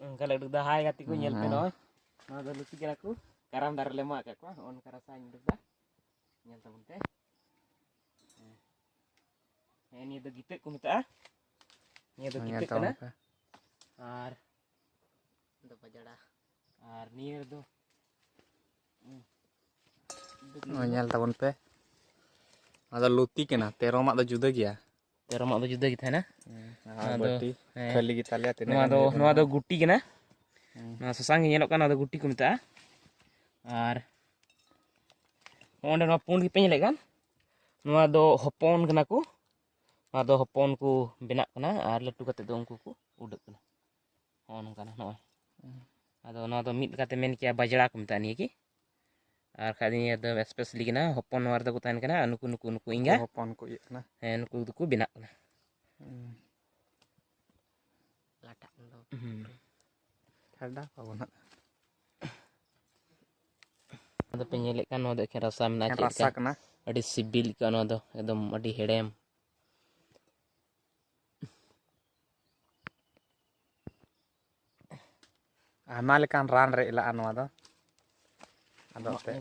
Kalau duk dah hai gati ku nyel pe noy. Nah do luti kira ku karam dar lema ka ko on karasain duk dah. Nyel tamun teh. Ini do gitu ku mita. Ini do gitu kana. Ar do pajada. Ar nier do. Nyel tabon pe. Ada luti kena tero mak do juda gya. Tero mak do juda gitu na. Bati khali kita lihat ini. Noa do guti kena. Nah sasang nyelok kan ada guti ku mita. Ar onde noa pun ki pe nyelek kan. Noa do hopon kena ku. Noa do hopon ku benak kena ar latu kate do ungku ku udek kena. On kana noy. Ado noa do mid kate men kia bajra ku mita ni ki. Ar kali ada especially kena hopon warda ku tan kena nuku inga Hopon ku kena. Nuku ku benak kena. Ladak lo. Ada apa guna? Ada penyelek kan ada rasa menarik rasa kena. Ada sibil kan ada एकदम ada hedem. Amal kan ran re ila anu ada. Ada te.